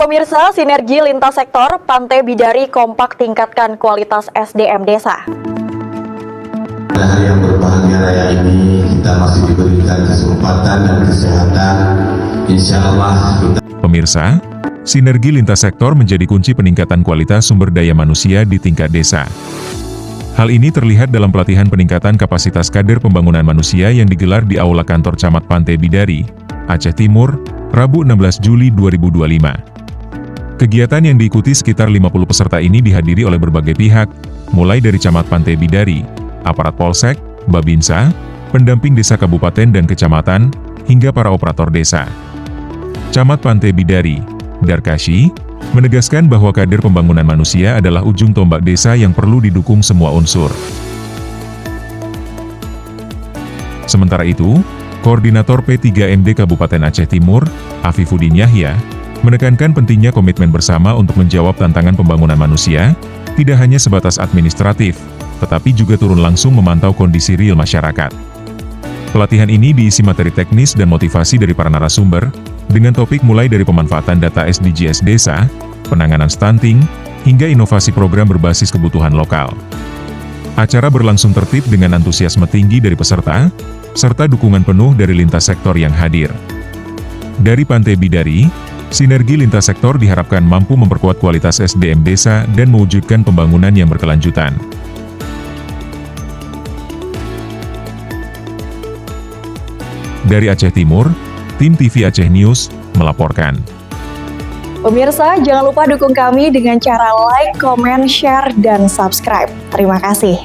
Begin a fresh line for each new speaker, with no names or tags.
Pemirsa, sinergi lintas sektor Pantai Bidari kompak tingkatkan kualitas SDM desa.
Pada hari yang berbahagia raya ini, kita masih diberikan kesempatan dan kesehatan. Insya Allah kita...
Pemirsa, sinergi lintas sektor menjadi kunci peningkatan kualitas sumber daya manusia di tingkat desa. Hal ini terlihat dalam pelatihan peningkatan kapasitas kader pembangunan manusia yang digelar di Aula Kantor Camat Pantai Bidari, Aceh Timur, Rabu 16 Juli 2025. Kegiatan yang diikuti sekitar 50 peserta ini dihadiri oleh berbagai pihak, mulai dari Camat Pantai Bidari, aparat Polsek, Babinsa, pendamping desa kabupaten dan kecamatan, hingga para operator desa. Camat Pantai Bidari, Darkashi, menegaskan bahwa kader pembangunan manusia adalah ujung tombak desa yang perlu didukung semua unsur. Sementara itu, Koordinator P3MD Kabupaten Aceh Timur, Afifuddin Yahya, menekankan pentingnya komitmen bersama untuk menjawab tantangan pembangunan manusia, tidak hanya sebatas administratif, tetapi juga turun langsung memantau kondisi real masyarakat. Pelatihan ini diisi materi teknis dan motivasi dari para narasumber, dengan topik mulai dari pemanfaatan data SDGs desa, penanganan stunting, hingga inovasi program berbasis kebutuhan lokal. Acara berlangsung tertib dengan antusiasme tinggi dari peserta, serta dukungan penuh dari lintas sektor yang hadir. Dari Pantai Bidari, sinergi lintas sektor diharapkan mampu memperkuat kualitas SDM desa dan mewujudkan pembangunan yang berkelanjutan. Dari Aceh Timur, tim TV Aceh News melaporkan.
Pemirsa, jangan lupa dukung kami dengan cara like, comment, share, dan subscribe. Terima kasih.